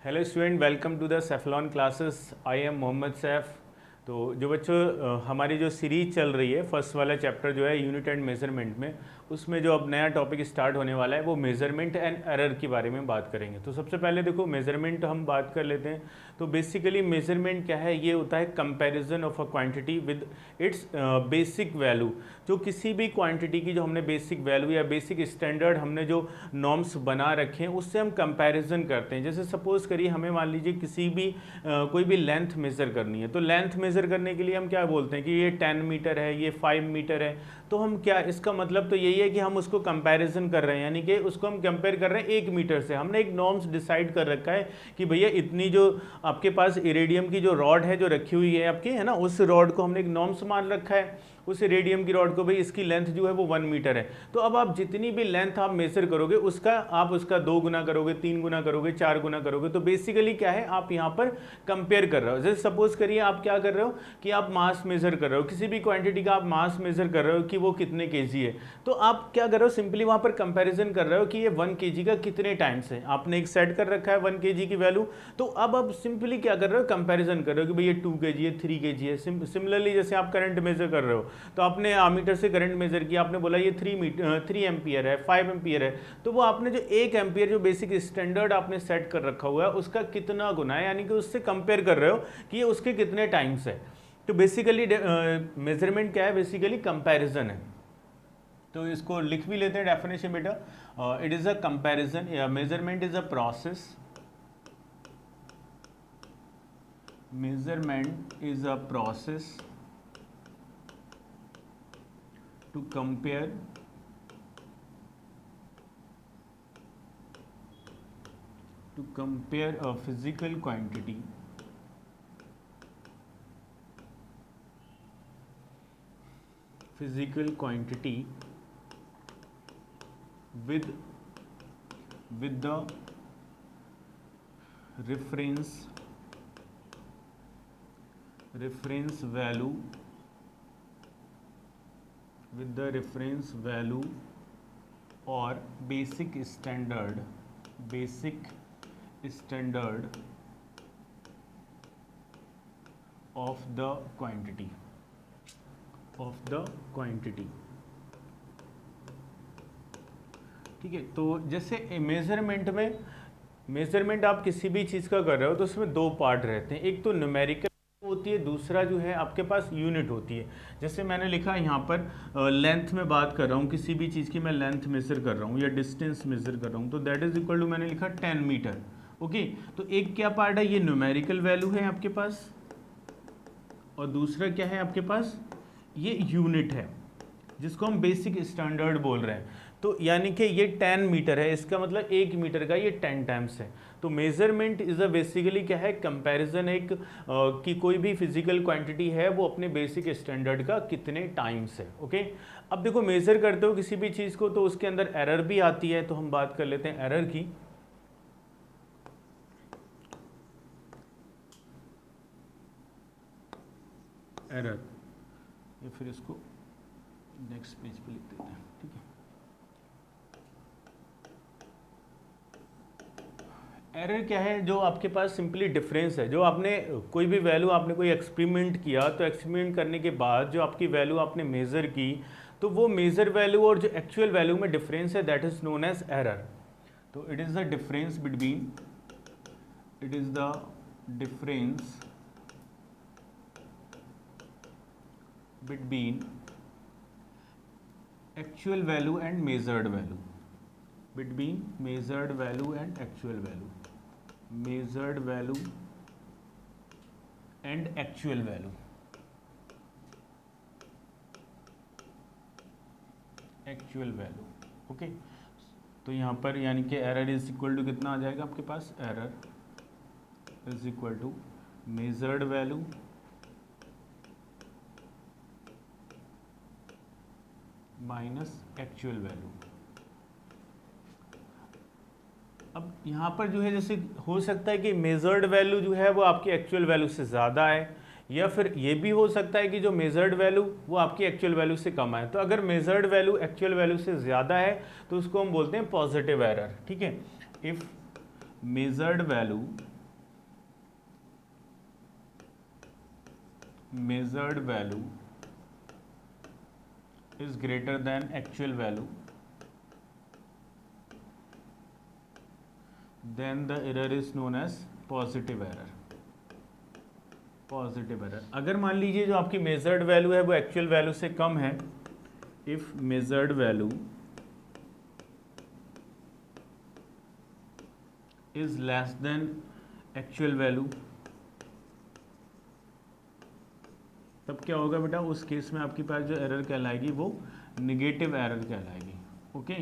Hello student, welcome to the Seflon classes. I am Mohammad Saif. तो जो बच्चों हमारी जो सीरीज चल रही है, फर्स्ट वाला चैप्टर जो है यूनिट एंड मेजरमेंट में, उसमें जो अब नया टॉपिक स्टार्ट होने वाला है वो मेजरमेंट एंड एरर के बारे में बात करेंगे। तो सबसे पहले देखो मेजरमेंट हम बात कर लेते हैं। तो बेसिकली मेजरमेंट क्या है, ये होता है comparison of a quantity with its basic value. जो किसी भी क्वांटिटी की जो हमने बेसिक वैल्यू या बेसिक स्टैंडर्ड हमने जो नॉर्म्स बना रखे हैं उससे हम कंपैरिजन करते हैं। जैसे सपोज करिए हमें मान लीजिए किसी भी कोई भी लेंथ मेज़र करनी है, तो लेंथ मेज़र करने के लिए हम क्या बोलते हैं कि ये 10 मीटर है, ये 5 मीटर है। तो हम क्या, इसका मतलब तो यही है कि हम उसको कंपैरिजन कर रहे हैं, यानी कि उसको हम कंपेयर कर रहे हैं 1 मीटर से। हमने एक नॉर्म्स डिसाइड कर रखा है कि भैया इतनी जो आपके पास इरेडियम की जो रॉड है जो रखी हुई है आपकी, है ना, उस रॉड को हमने एक नॉर्म्स मान रखा है, उस रेडियम की रॉड को, भाई इसकी लेंथ जो है वो 1 मीटर है। तो अब आप जितनी भी लेंथ आप मेजर करोगे उसका आप उसका 2 गुना करोगे, 3 गुना करोगे, 4 गुना करोगे। तो बेसिकली क्या है, आप यहाँ पर कंपेयर कर रहे हो। जैसे सपोज करिए आप क्या कर रहे हो कि आप मास मेजर कर रहे हो, किसी भी क्वांटिटी का आप मास मेजर कर रहे हो कि वो कितने केजी है। तो आप क्या कर रहे हो, सिंपली वहाँ पर कंपेरिजन कर रहे हो कि ये 1 केजी का कितने टाइम्स है। आपने एक सेट कर रखा है 1 केजी की वैल्यू। तो अब आप सिंपली क्या कर रहे हो, कंपेरिजन कर रहे हो कि भाई ये 2 केजी है, 3 केजी है। सिमिलरली जैसे आप करंट मेजर कर रहे हो, तो आपने आमीटर से करंट मेजर किया, आपने बोला ये 3 एम्पियर है, 5 एम्पियर है। तो वो आपने जो 1 एम्पियर जो बेसिक स्टैंडर्ड आपने सेट कर रखा हुआ है उसका कितना गुना है, यानी कि उससे कंपेयर कर रहे हो कि ये उसके कितने टाइम्स है। तो बेसिकली मेजरमेंट क्या है, बेसिकली कंपैरिजन है। तो इसको लिख भी लेते हैं डेफिनेशन बेटा। इट इज अ कंपैरिजन या measurement is a process. Measurement is a process to compare a physical quantity with the reference value or basic standard of the quantity ठीक है। तो जैसे मेजरमेंट आप किसी भी चीज़ का कर रहे हो तो उसमें 2 पार्ट रहते हैं। एक तो न्यूमेरिकल होती है, दूसरा जो है आपके पास यूनिट होती है। जैसे मैंने लिखा यहाँ पर लेंथ में बात कर रहा हूँ, किसी भी चीज़ की मैं लेंथ मेजर कर रहा हूँ या डिस्टेंस मेजर कर रहा हूँ, तो दैट इज इक्वल टू मैंने लिखा 10 मीटर। ओके, तो एक क्या पार्ट है, ये न्यूमेरिकल वैल्यू है आपके पास, और दूसरा क्या है आपके पास, ये यूनिट है जिसको हम बेसिक स्टैंडर्ड बोल रहे हैं। तो यानी कि ये 10 मीटर है, इसका मतलब 1 मीटर का ये 10 टाइम्स है। तो मेजरमेंट इज अ बेसिकली क्या है, कंपैरिजन एक कि कोई भी फिजिकल क्वांटिटी है वो अपने बेसिक स्टैंडर्ड का कितने टाइम्स है। ओके, अब देखो मेजर करते हो किसी भी चीज़ को तो उसके अंदर एरर भी आती है। तो हम बात कर लेते हैं एरर की। एरर, या फिर इसको नेक्स्ट पेज पे लिख देते हैं, ठीक है। एरर क्या है, जो आपके पास सिंपली डिफरेंस है। जो आपने कोई भी वैल्यू, आपने कोई एक्सपेरिमेंट किया, तो एक्सपेरिमेंट करने के बाद जो आपकी वैल्यू आपने मेज़र की, तो वो मेज़र वैल्यू और जो एक्चुअल वैल्यू में डिफरेंस है, that is known as error. तो it is the difference between actual value and measured value, between measured value and actual value, measured value and actual value, okay. तो यहाँ पर यानी कि एरर इज इक्वल टू कितना आ जाएगा आपके पास, error is equal to measured value minus actual value. अब यहाँ पर जो है, जैसे हो सकता है कि मेजर्ड वैल्यू जो है वो आपकी एक्चुअल वैल्यू से ज़्यादा है, या फिर ये भी हो सकता है कि जो मेजर्ड वैल्यू वो आपकी एक्चुअल वैल्यू से कम है। तो अगर मेजर्ड वैल्यू एक्चुअल वैल्यू से ज़्यादा है तो उसको हम बोलते हैं पॉजिटिव एरर, ठीक है। If measured value measured value is greater than actual value, then the error is known as positive error. Positive error, अगर मान लीजिए जो आपकी मेजर्ड वैल्यू है वो एक्चुअल वैल्यू से कम है, if measured value is less than actual value, तब क्या होगा बेटा, उस केस में आपके पास जो एरर कहलाएगी वो निगेटिव एरर कहलाएगी। ओके,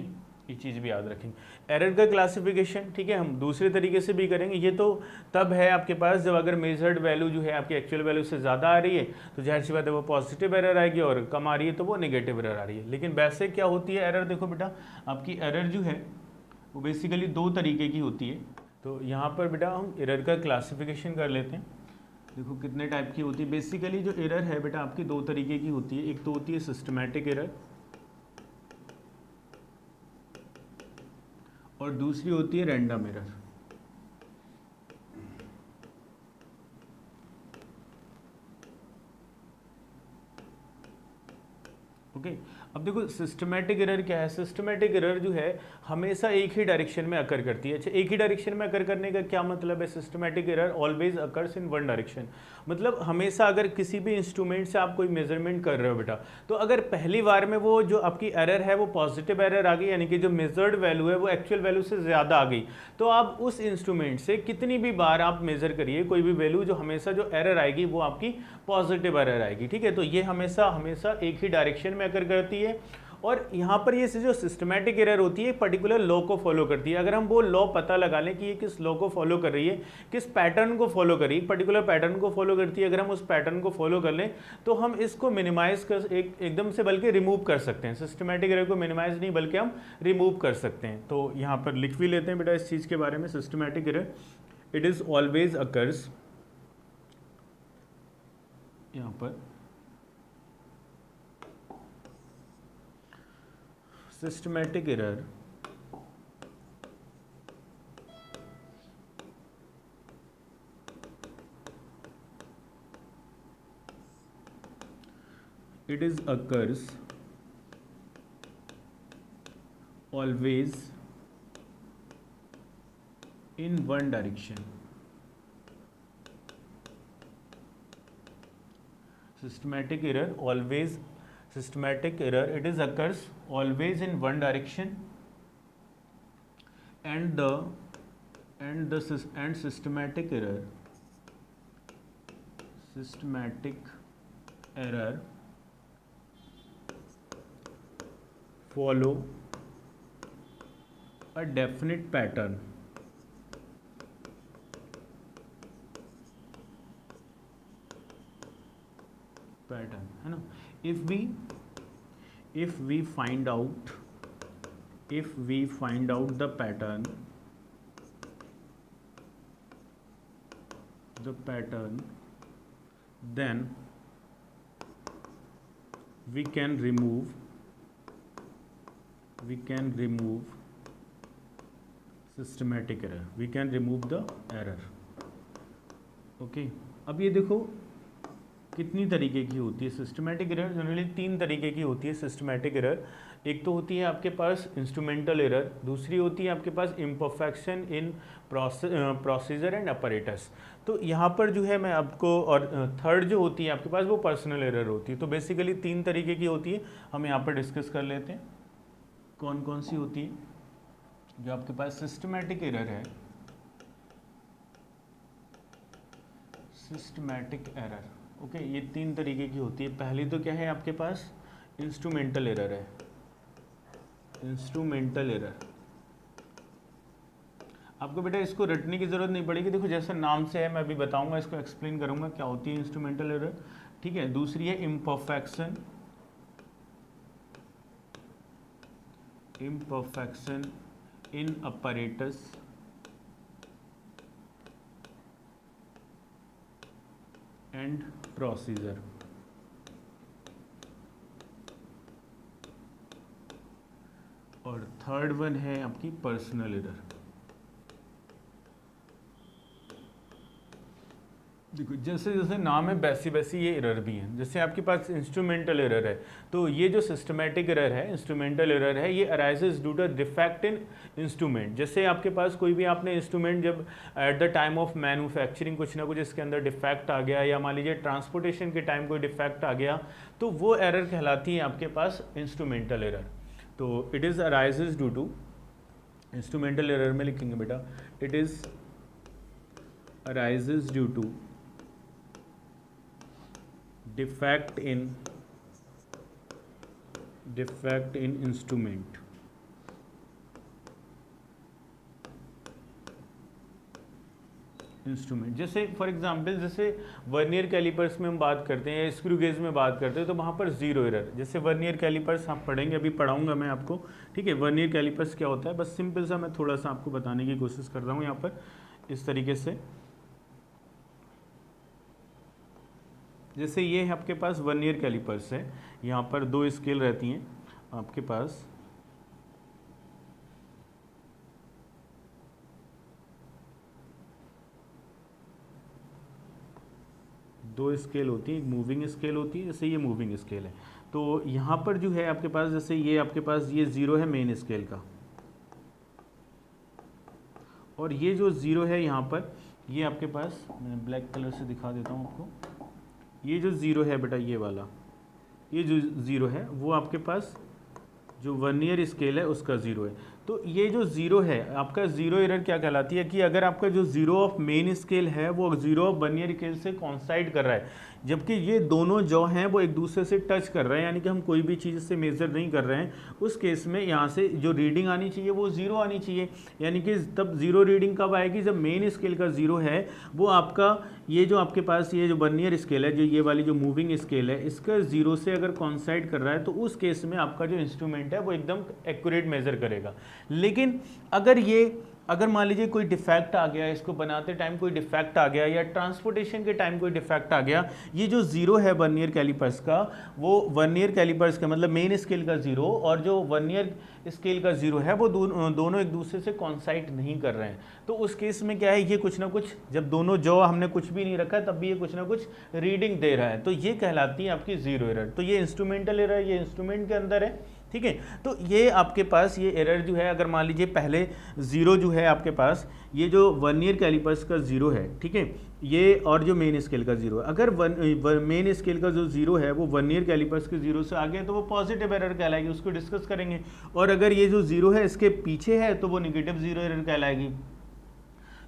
ये चीज़ भी याद रखेंगे। एरर का क्लासिफिकेशन, ठीक है, हम दूसरे तरीके से भी करेंगे। ये तो तब है आपके पास जब अगर मेजर्ड वैल्यू जो है आपकी एक्चुअल वैल्यू से ज़्यादा आ रही है तो जाहिर सी बात है वो पॉजिटिव एरर आएगी, और कम आ रही है तो वो नेगेटिव एरर आ रही है। लेकिन वैसे क्या होती है एरर, देखो बेटा आपकी एरर जो है वो बेसिकली दो तरीके की होती है। तो यहाँ पर बेटा हम एरर का क्लासिफिकेशन कर लेते हैं। देखो कितने टाइप की होती है। बेसिकली जो एरर है बेटा आपकी दो तरीके की होती है। एक तो होती है सिस्टमैटिक एरर और दूसरी होती है रैंडम एरर। ओके, अब देखो सिस्टमैटिक एरर क्या है। सिस्टमैटिक एरर जो है हमेशा एक ही डायरेक्शन में अकर करती है। अच्छा, एक ही डायरेक्शन में अकर करने का क्या मतलब है? Systematic error always occurs in one direction, मतलब हमेशा अगर किसी भी इंस्ट्रूमेंट से आप कोई मेजरमेंट कर रहे हो बेटा, तो अगर पहली बार में वो जो आपकी एरर है वो पॉजिटिव एरर आ गई, यानी कि जो मेजर्ड वैल्यू है वो एक्चुअल वैल्यू से ज़्यादा आ गई, तो आप उस इंस्ट्रूमेंट से कितनी भी बार आप मेजर करिए कोई भी वैल्यू, जो हमेशा जो एरर आएगी वो आपकी पॉजिटिव एरर आएगी। ठीक है, तो ये हमेशा हमेशा एक ही डायरेक्शन में अकर करती है। और यहाँ पर ये जो सिस्टमैटिक एरर होती है पर्टिकुलर लॉ को फॉलो करती है। अगर हम वो लॉ पता लगा लें कि ये किस लॉ को फॉलो कर रही है, किस पैटर्न को फॉलो कर रही है, पर्टिकुलर पैटर्न को फॉलो करती है, अगर हम उस पैटर्न को फॉलो कर लें तो हम इसको मिनिमाइज कर एकदम से बल्कि रिमूव कर सकते हैं। सिस्टमैटिक एरर को मिनिमाइज नहीं बल्कि हम रिमूव कर सकते हैं। तो यहाँ पर लिख भी लेते हैं बेटा इस चीज़ के बारे में। Systematic error it is always occurs, यहाँ पर systematic error it is occurs always in one direction. Systematic error always, systematic error it is occurs always in one direction, and systematic error follow a definite pattern है ना। if we find out the pattern then we can remove systematic error, we can remove the error। Okay, अब ये देखो कितनी तरीके की होती है सिस्टमैटिक एरर। जनरली तीन तरीके की होती है सिस्टमैटिक एरर। एक तो होती है आपके पास इंस्ट्रूमेंटल एरर, दूसरी होती है आपके पास imperfection in procedure and apparatus. तो यहाँ पर जो है मैं आपको, और थर्ड जो होती है आपके पास वो पर्सनल एरर होती है। तो बेसिकली तीन तरीके की होती है, हम यहाँ पर डिस्कस कर लेते हैं कौन कौन सी होती है। जो आपके पास सिस्टमैटिक एरर है, सिस्टमैटिक एरर, ओके, ये तीन तरीके की होती है। पहली तो क्या है आपके पास इंस्ट्रूमेंटल एरर है। इंस्ट्रूमेंटल एरर आपको बेटा इसको रटने की ज़रूरत नहीं पड़ेगी, देखो जैसा नाम से है मैं अभी बताऊंगा, इसको एक्सप्लेन करूंगा क्या होती है इंस्ट्रूमेंटल एरर। ठीक है, दूसरी है imperfection in apparatus, and procedure. और थर्ड वन है आपकी पर्सनल एरर। देखो जैसे जैसे नाम है वैसी वैसी ये एरर भी है। जैसे आपके पास इंस्ट्रूमेंटल एरर है, तो ये जो सिस्टमैटिक एरर है, इंस्ट्रूमेंटल एरर है, ये arises due to defect in instrument. जैसे आपके पास कोई भी आपने इंस्ट्रूमेंट जब at the time of manufacturing कुछ ना कुछ इसके अंदर डिफेक्ट आ गया, या मान लीजिए ट्रांसपोर्टेशन के टाइम कोई डिफेक्ट आ गया, तो वो एरर कहलाती है आपके पास इंस्ट्रूमेंटल एरर। तो it is arises due to, instrumental error में लिखेंगे बेटा, it is arises due to defect in instrument। Instrument जैसे फॉर एग्जांपल जैसे वर्नियर कैलिपर्स में हम बात करते हैं या स्क्रू गेज में बात करते हैं, तो वहाँ पर जीरो एरर। जैसे वर्नियर कैलिपर्स आप पढ़ेंगे, अभी पढ़ाऊंगा मैं आपको, ठीक है। वर्नियर कैलिपर्स क्या होता है, बस सिंपल सा मैं थोड़ा सा आपको बताने की कोशिश कर रहा हूँ यहाँ पर इस तरीके से। जैसे ये है आपके पास वर्नियर कैलिपर्स है, यहाँ पर दो स्केल रहती हैं आपके पास, दो स्केल होती है, एक मूविंग स्केल होती है, जैसे ये मूविंग स्केल है। तो यहाँ पर जो है आपके पास, जैसे ये आपके पास ये ज़ीरो है मेन स्केल का, और ये जो ज़ीरो है यहाँ पर, ये आपके पास, मैं ब्लैक कलर से दिखा देता हूँ आपको, ये जो ज़ीरो है बेटा, ये वाला, ये जो ज़ीरो है वो आपके पास जो वर्नियर स्केल है उसका ज़ीरो है। तो ये जो ज़ीरो है आपका, ज़ीरो एरर क्या कहलाती है कि अगर आपका जो ज़ीरो ऑफ मेन स्केल है वो ज़ीरो ऑफ वर्नियर स्केल से कॉन्साइड कर रहा है, जबकि ये दोनों जो हैं वो एक दूसरे से टच कर रहे हैं, यानी कि हम कोई भी चीज़ से मेज़र नहीं कर रहे हैं, उस केस में यहाँ से जो रीडिंग आनी चाहिए वो ज़ीरो आनी चाहिए। यानी कि तब ज़ीरो रीडिंग कब आएगी, जब मेन स्केल का ज़ीरो है वो आपका, ये जो आपके पास ये जो वर्नियर स्केल है, जो ये वाली जो मूविंग स्केल है, इसका ज़ीरो से अगर कॉन्साइड कर रहा है, तो उस केस में आपका जो इंस्ट्रूमेंट है वो एकदम एक्यूरेट मेज़र करेगा। लेकिन अगर मान लीजिए कोई डिफेक्ट आ गया, इसको बनाते टाइम कोई डिफेक्ट आ गया, या ट्रांसपोर्टेशन के टाइम कोई डिफेक्ट आ गया, ये जो ज़ीरो है वर्नियर कैलिपर्स का, वो वर्नियर कैलिपर्स का मतलब मेन स्केल का ज़ीरो और जो वर्नियर स्केल का ज़ीरो है वो दोनों एक दूसरे से कॉन्साइड नहीं कर रहे हैं। तो उस केस में क्या है, ये कुछ ना कुछ, जब दोनों जो हमने कुछ भी नहीं रखा तब भी ये कुछ ना कुछ रीडिंग दे रहा है, तो ये कहलाती है आपकी ज़ीरो एरर। तो ये इंस्ट्रूमेंटल एरर, ये इंस्ट्रूमेंट के अंदर है, ठीक है। तो ये आपके पास ये एरर जो है, अगर मान लीजिए पहले ज़ीरो जो है आपके पास, ये जो वर्नियर कैलिपर्स का ज़ीरो है, ठीक है, ये और जो मेन स्केल का ज़ीरो है, अगर मेन स्केल का जो ज़ीरो है वो वर्नियर कैलिपर्स के ज़ीरो से आगे है तो वो पॉजिटिव एरर कहलाएगी, उसको डिस्कस करेंगे। और अगर ये जो ज़ीरो है इसके पीछे है तो वो निगेटिव ज़ीरो एरर कहलाएगी।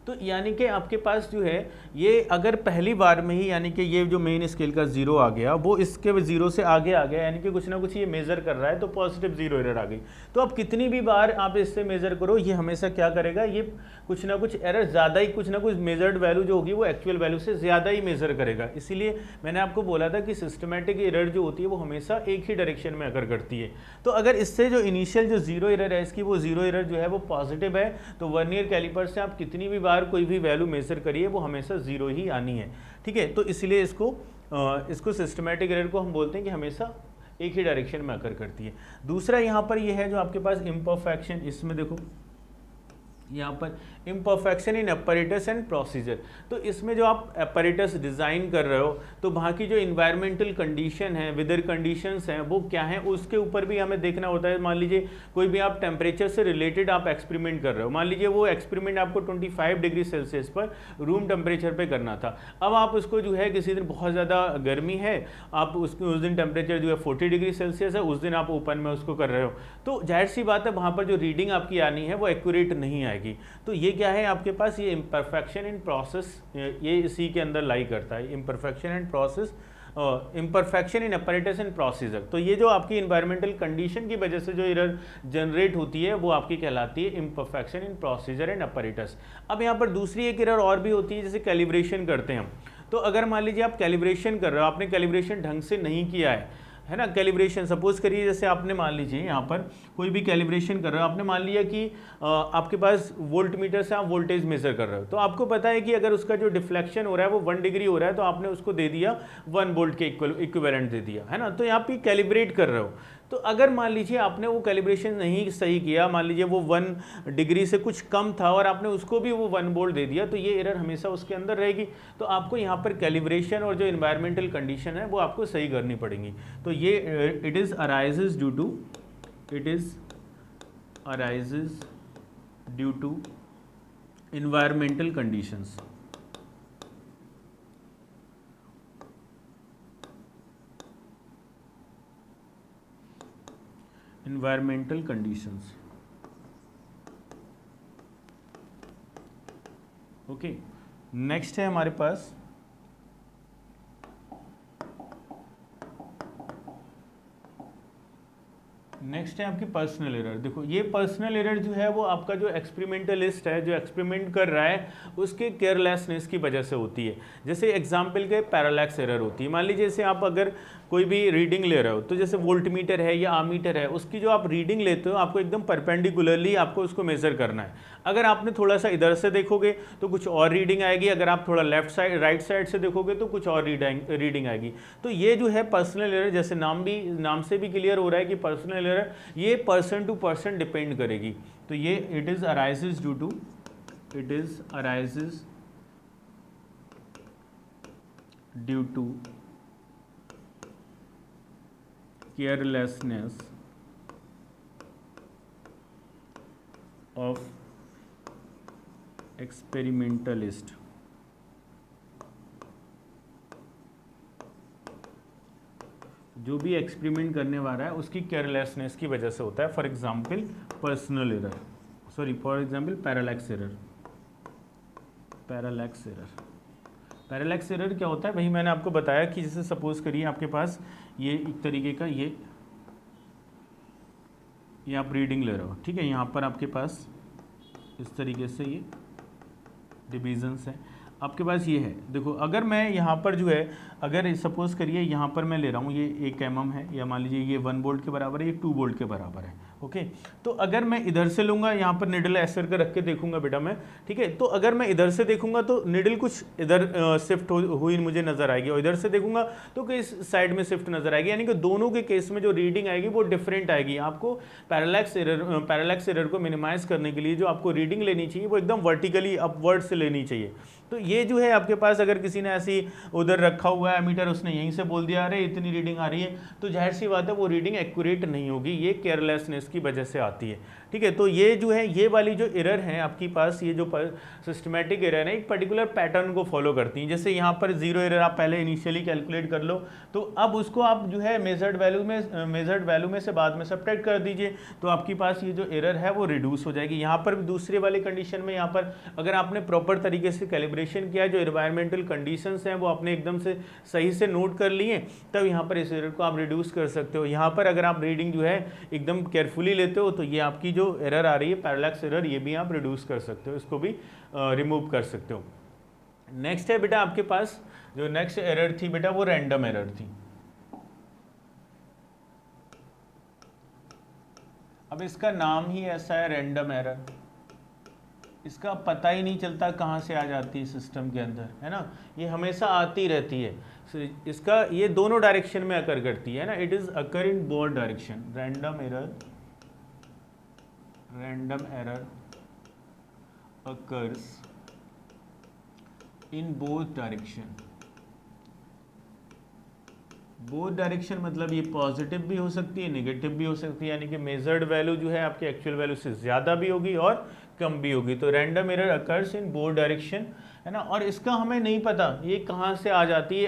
तो यानी कि आपके पास जो है ये अगर पहली बार में ही, यानी कि ये जो मेन स्केल का ज़ीरो आ गया वो इसके ज़ीरो से आगे आ गया, यानी कि कुछ ना कुछ ये मेज़र कर रहा है, तो पॉजिटिव ज़ीरो एरर आ गई। तो अब कितनी भी बार आप इससे मेज़र करो, ये हमेशा क्या करेगा, ये कुछ ना कुछ एरर ज़्यादा ही, कुछ ना कुछ मेजर्ड वैल्यू जो होगी वो एक्चुअल वैल्यू से ज़्यादा ही मेज़र करेगा। इसीलिए मैंने आपको बोला था कि सिस्टमेटिक एरर जो होती है वो हमेशा एक ही डायरेक्शन में अगर करती है। तो अगर इससे जो इनिशियल जो ज़ीरो एरर है इसकी, वो ज़ीरो एरर जो है वो पॉजिटिव है, तो वर्नियर कैलिपर से आप कितनी भी बार कोई भी वैल्यू मेजर करिए वो हमेशा ज़ीरो ही आनी है, ठीक है। तो इसलिए इसको सिस्टमेटिक एरर को हम बोलते हैं कि हमेशा एक ही डायरेक्शन में अकर करती है। दूसरा यहाँ पर ये है जो आपके पास इम्परफेक्शन, इसमें देखो यहाँ पर imperfection in apparatus and procedure. तो इसमें जो आप अपैरेटस डिज़ाइन कर रहे हो तो वहाँ की जो इन्वायरमेंटल कंडीशन है, वेदर कंडीशंस हैं, वो क्या है उसके ऊपर भी हमें देखना होता है। मान लीजिए कोई भी आप टेम्परेचर से रिलेटेड आप एक्सपेरिमेंट कर रहे हो, मान लीजिए वो एक्सपेरिमेंट आपको 25 डिग्री सेल्सियस पर रूम टेम्परेचर पर करना था। अब आप उसको जो है किसी दिन बहुत ज़्यादा गर्मी है, आप उस दिन टेम्परेचर जो है 40 डिग्री सेल्सियस है, उस दिन आप ओपन में उसको कर रहे हो, तो जाहिर सी बात है वहाँ पर जो रीडिंग आपकी आनी है वो एक्यूरेट नहीं आएगी। तो ये क्या है आपके पास, ये इम्परफेक्शन इन प्रोसेस, ये इसी के अंदर लाई करता है, imperfection and process, imperfection in apparatus and procedure. तो ये जो आपकी इन्वायरमेंटल कंडीशन की वजह से जो एरर जनरेट होती है वो आपकी कहलाती है imperfection in procedure and apparatus. अब यहाँ पर दूसरी एक एरर और भी होती है, जैसे कैलिब्रेशन करते हैं हम। तो अगर मान लीजिए आप कैलिब्रेशन कर रहे हो, आपने कैलिब्रेशन ढंग से नहीं किया है ना, कैलिब्रेशन सपोज करिए, जैसे आपने मान लीजिए यहाँ पर कोई भी कैलिब्रेशन कर रहे हो, आपने मान लिया कि आपके पास वोल्ट मीटर से आप वोल्टेज मेजर कर रहे हो, तो आपको पता है कि अगर उसका जो डिफ्लेक्शन हो रहा है वो 1 डिग्री हो रहा है, तो आपने उसको दे दिया 1 वोल्ट के इक्विवेलेंट दे दिया, है ना। तो यहाँ पे कैलिब्रेट कर रहे हो, तो अगर मान लीजिए आपने वो कैलिब्रेशन नहीं सही किया, मान लीजिए वो 1 डिग्री से कुछ कम था और आपने उसको भी वो 1 वोल्ट दे दिया, तो ये एरर हमेशा उसके अंदर रहेगी। तो आपको यहाँ पर कैलिब्रेशन और जो इन्वायरमेंटल कंडीशन है वो आपको सही करनी पड़ेंगी। तो ये it is arises due to environmental conditions। environmental conditions, okay. Next है हमारे पास नेक्स्ट है आपकी पर्सनल एरर। देखो ये पर्सनल एरर जो है वो आपका जो एक्सपेरिमेंटलिस्ट है, जो एक्सपेरिमेंट कर रहा है, उसके केयरलेसनेस की वजह से होती है। जैसे एग्जांपल के पैरालैक्स एरर होती है। मान लीजिए जैसे आप अगर कोई भी रीडिंग ले रहे हो, तो जैसे वोल्टमीटर है या आमीटर है, उसकी जो आप रीडिंग लेते हो आपको एकदम परपेंडिकुलरली आपको उसको मेजर करना है। अगर आपने थोड़ा सा इधर से देखोगे तो कुछ और रीडिंग आएगी, अगर आप थोड़ा लेफ्ट साइड राइट साइड से देखोगे तो कुछ और रीडिंग आएगी। तो ये जो है पर्सनल एरर, जैसे नाम से भी क्लियर हो रहा है कि पर्सनल एरर ये पर्सन टू पर्सन डिपेंड करेगी। तो ये it is arises due to carelessness of experimentalist. जो भी एक्सपेरिमेंट करने वाला है उसकी केयरलेसनेस की वजह से होता है। For example personal error, for example parallax error क्या होता है भाई? मैंने आपको बताया कि जैसे सपोज करिए आपके पास ये एक तरीके का ये आप रीडिंग ले रहे हो, ठीक है। यहाँ पर आपके पास इस तरीके से ये डिविजन्स है, आपके पास ये है। देखो अगर मैं यहाँ पर जो है, अगर सपोज करिए यहाँ पर मैं ले रहा हूँ ये 1 mm है, या मान लीजिए ये 1 वोल्ट के बराबर है, ये 2 वोल्ट के बराबर है, ओके। तो अगर मैं इधर से लूँगा, यहाँ पर निडल ऐसे करके रख के देखूंगा बेटा मैं, ठीक है। तो अगर मैं इधर से देखूंगा तो निडल कुछ इधर शिफ्ट हुई मुझे नजर आएगी, और इधर से देखूंगा तो किस साइड में शिफ्ट नजर आएगी। यानी कि दोनों के केस में जो रीडिंग आएगी वो डिफरेंट आएगी। आपको पैरालैक्स एरर को मिनिमाइज करने के लिए जो आपको रीडिंग लेनी चाहिए वो एकदम वर्टिकली अपवर्ड से लेनी चाहिए। तो ये जो है आपके पास अगर किसी ने ऐसी उधर रखा हुआ है मीटर, उसने यहीं से बोल दिया अरे इतनी रीडिंग आ रही है, तो जाहिर सी बात है वो रीडिंग एक्यूरेट नहीं होगी, ये केयरलेसनेस की वजह से आती है, ठीक है। तो ये जो है ये वाली जो एरर है आपके पास, ये जो सिस्टमैटिक एरर है एक पर्टिकुलर पैटर्न को फॉलो करती हैं। जैसे यहाँ पर 0 एरर आप पहले इनिशियली कैलकुलेट कर लो, तो अब उसको आप जो है मेजर्ड वैल्यू में से बाद में सब्ट्रैक्ट कर दीजिए, तो आपके पास ये जो एरर है वो रिड्यूस हो जाएगी। यहाँ पर दूसरे वाले कंडीशन में यहाँ पर अगर आपने प्रॉपर तरीके से कैलिब्रेशन किया, जो एनवायरमेंटल कंडीशंस हैं वो आपने एकदम से सही से नोट कर लिए, तब यहाँ पर इस एरर को आप रिड्यूस कर सकते हो। यहाँ पर अगर आप रीडिंग जो है एकदम केयरफुली लेते हो तो ये आपकी जो एरर आ रही है पैरालैक्स एरर, ये भी आप रिड्यूस कर सकते हो, इसको भी रिमूव कर सकते हो। नेक्स्ट है बेटा आपके पास जो नेक्स्ट एरर थी बेटा वो रैंडम एरर थी। अब इसका नाम ही ऐसा है रैंडम एरर, इसका पता ही नहीं चलता कहाँ से आ जाती है सिस्टम के अंदर, है ना, ये हमेशा आती रहती है। इसका ये दोनों डायरेक्शन में अकर करती है ना, it is occur in both direction. Random error occurs in both direction। Both direction मतलब ये पॉजिटिव भी हो सकती है, नेगेटिव भी हो सकती है, यानी कि मेजर्ड वैल्यू जो है आपकी एक्चुअल वैल्यू से ज़्यादा भी होगी और कम भी होगी। तो random error occurs in both direction, है ना। और इसका हमें नहीं पता ये कहाँ से आ जाती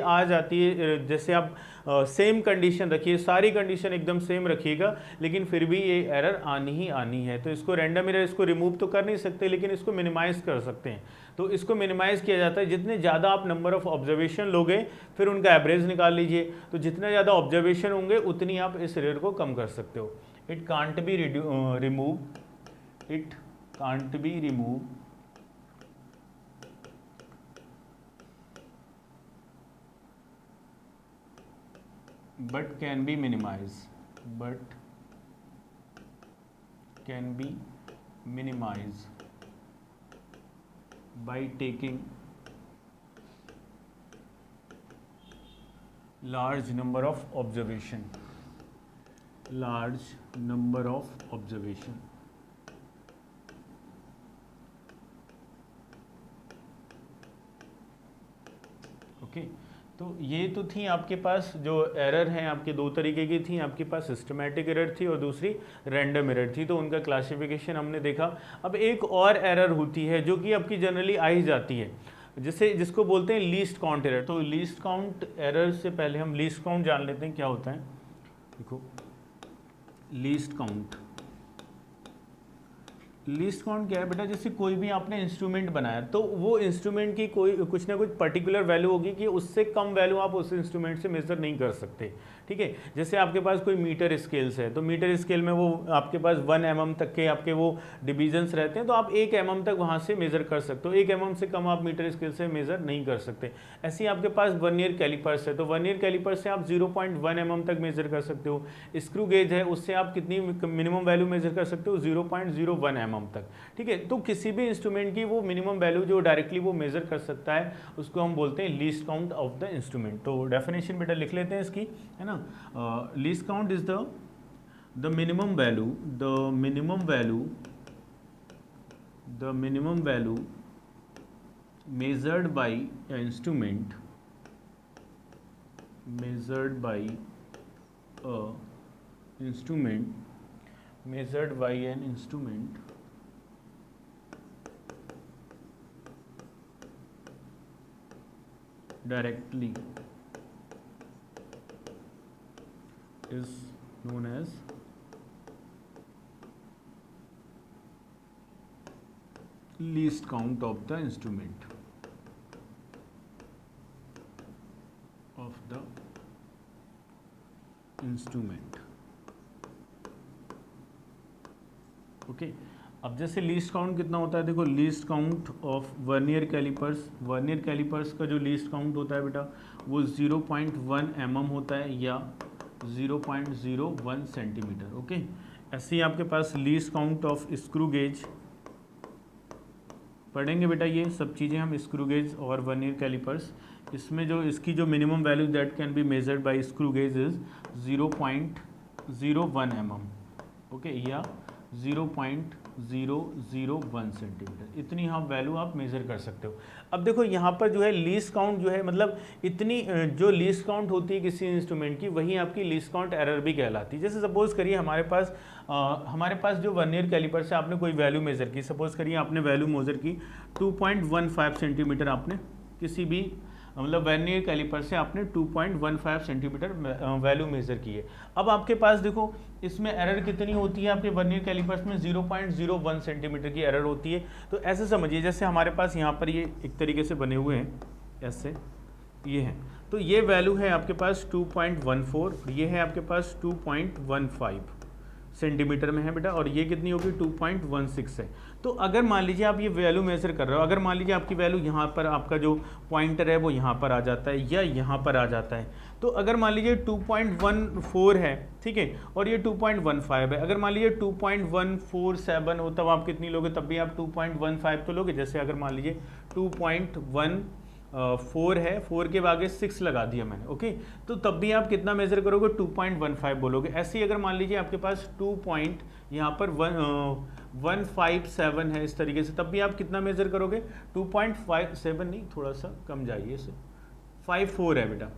है, जैसे आप सेम कंडीशन रखिए, सारी कंडीशन एकदम सेम रखिएगा, लेकिन फिर भी ये एरर आनी ही आनी है। तो इसको रैंडम एरर इसको रिमूव तो कर नहीं सकते, लेकिन इसको मिनिमाइज़ कर सकते हैं। तो इसको मिनिमाइज़ किया जाता है, जितने ज़्यादा आप नंबर ऑफ ऑब्जर्वेशन लोगे फिर उनका एवरेज निकाल लीजिए, तो जितने ज़्यादा ऑब्जर्वेशन होंगे उतनी आप इस एरर को कम कर सकते हो। It can't be remove but can be minimized by taking large number of observation। Large number of observation. Okay, तो ये तो थी आपके पास जो एरर हैं आपके दो तरीके की थी, आपके पास सिस्टमैटिक एरर थी और दूसरी रैंडम एरर थी, तो उनका क्लासिफिकेशन हमने देखा। अब एक और एरर होती है जो कि आपकी जनरली आ ही जाती है, जिसको बोलते हैं लीस्ट काउंट एरर। तो लीस्ट काउंट एरर से पहले हम लीस्ट काउंट जान लेते हैं क्या होता है। देखो, लीस्ट काउंट क्या है बेटा, जैसे कोई भी आपने इंस्ट्रूमेंट बनाया तो वो इंस्ट्रूमेंट की कोई कुछ ना कुछ पर्टिकुलर वैल्यू होगी कि उससे कम वैल्यू आप उस इंस्ट्रूमेंट से मेजर नहीं कर सकते, ठीक है। जैसे आपके पास कोई मीटर स्केल्स है, तो मीटर स्केल में वो आपके पास 1 mm तक के आपके वो डिविजन्स रहते हैं, तो आप 1 mm तक वहाँ से मेजर कर सकते हो, 1 mm से कम आप मीटर स्केल से मेजर नहीं कर सकते। ऐसे ही आपके पास वर्नियर कैलिपर्स है, तो वर्नियर कैलिपर से आप 0.1 mm तक मेजर कर सकते हो। स्क्रू गेज है, उससे आप कितनी मिनिमम वैल्यू मेजर कर सकते हो, 0.01 mm तक, ठीक है। तो किसी भी इंस्ट्रूमेंट की वो मिनिमम वैल्यू जो डायरेक्टली वो मेजर कर सकता है उसको हम बोलते हैं least count of the instrument. तो डेफिनेशन बेटा लिख लेते हैं इसकी, है ना। Least count is the minimum value measured by an instrument directly is known as least count of the instrument okay. अब जैसे लीस्ट काउंट कितना होता है, देखो least count of vernier callipers का जो लीस्ट काउंट होता है बेटा वो 0.1 mm होता है या 0.01 सेंटीमीटर। ओके, ऐसे ही आपके पास least count of screw gauge पढ़ेंगे बेटा, ये सब चीज़ें हम स्क्रू गेज और वर्नियर कैलिपर्स, इसमें जो इसकी जो minimum value that can be measured by screw gauge is 0.01 mm, okay, या 0.001 सेंटीमीटर, इतनी हम वैल्यू आप मेज़र कर सकते हो। अब देखो यहाँ पर जो है लीस्ट काउंट जो है, मतलब इतनी जो लीस्ट काउंट होती है किसी इंस्ट्रूमेंट की, वही आपकी लीस्ट काउंट एरर भी कहलाती है। जैसे सपोज़ करिए हमारे पास जो वर्नियर कैलिपर से आपने कोई वैल्यू मेज़र की, सपोज़ करिए आपने वैल्यू मेज़र की 2.15 सेंटीमीटर, आपने किसी भी मतलब वर्नियर कैलिपर से आपने 2.15 सेंटीमीटर वैल्यू मेज़र की है। अब आपके पास देखो इसमें एरर कितनी होती है, आपके वर्नियर कैलिपर्स में 0.01 सेंटीमीटर की एरर होती है। तो ऐसे समझिए जैसे हमारे पास यहाँ पर ये एक तरीके से बने हुए हैं, ऐसे ये हैं, तो ये वैल्यू है आपके पास 2.14, ये है आपके पास 2.15 सेंटीमीटर में है बेटा, और ये कितनी होगी 2.16 है। तो अगर मान लीजिए आप ये वैल्यू मेजर कर रहे हो, अगर मान लीजिए आपकी वैल्यू यहाँ पर, आपका जो पॉइंटर है वो यहाँ पर आ जाता है या यहाँ पर आ जाता है, तो अगर मान लीजिए 2.14 है, ठीक है, और ये 2.15 है, अगर मान लीजिए 2.147 हो तब आप कितनी लोगे, तब भी आप 2.15 तो लोगे। जैसे अगर मान लीजिए 2.14 है, 4 के आगे 6 लगा दिया मैंने, ओके, तो तब भी आप कितना मेजर करोगे, 2.15 बोलोगे। ऐसे ही अगर मान लीजिए आपके पास यहाँ पर 157 है इस तरीके से, तब भी आप कितना मेजर करोगे, 2.57 नहीं, थोड़ा सा कम जाइए इसे, 54 है बेटा,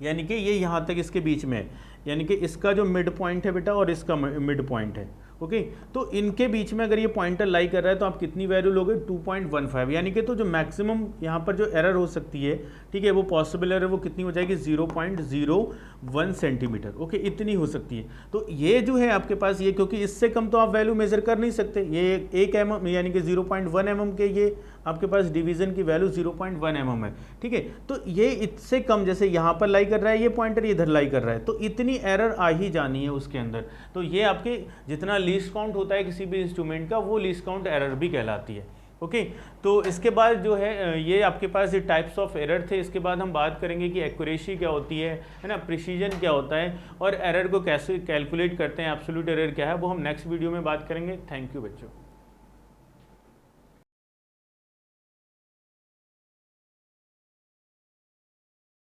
यानी कि ये यहाँ तक इसके बीच में है, यानी कि इसका जो मिड पॉइंट है बेटा और इसका मिड पॉइंट है, ओके। तो इनके बीच में अगर ये पॉइंटर लाई कर रहा है तो आप कितनी वैल्यू लोगे, 2.15, यानी कि तो जो मैक्सिमम यहाँ पर जो एरर हो सकती है, ठीक है, वो पॉसिबल एरर वो कितनी हो जाएगी, 0.01 सेंटीमीटर, ओके, इतनी हो सकती है। तो ये जो है आपके पास ये, क्योंकि इससे कम तो आप वैल्यू मेजर कर नहीं सकते, ये 1 mm यानी कि 0.1 mm के ये आपके पास डिवीजन की वैल्यू 0.1 mm है, ठीक है। तो ये इससे कम, जैसे यहाँ पर लाई कर रहा है ये पॉइंटर, इधर लाई कर रहा है, तो इतनी एरर आ ही जानी है उसके अंदर। तो ये आपके जितना लीस्ट काउंट होता है किसी भी इंस्ट्रूमेंट का, वो लीस्ट काउंट एरर भी कहलाती है, ओके। तो इसके बाद जो है ये आपके पास ये टाइप्स ऑफ एरर थे। इसके बाद हम बात करेंगे कि एक्यूरेसी क्या होती है ना, प्रिसीजन क्या होता है, और एरर को कैसे कैलकुलेट करते हैं, एब्सोल्यूट एरर क्या है, वो हम नेक्स्ट वीडियो में बात करेंगे। थैंक यू बच्चों।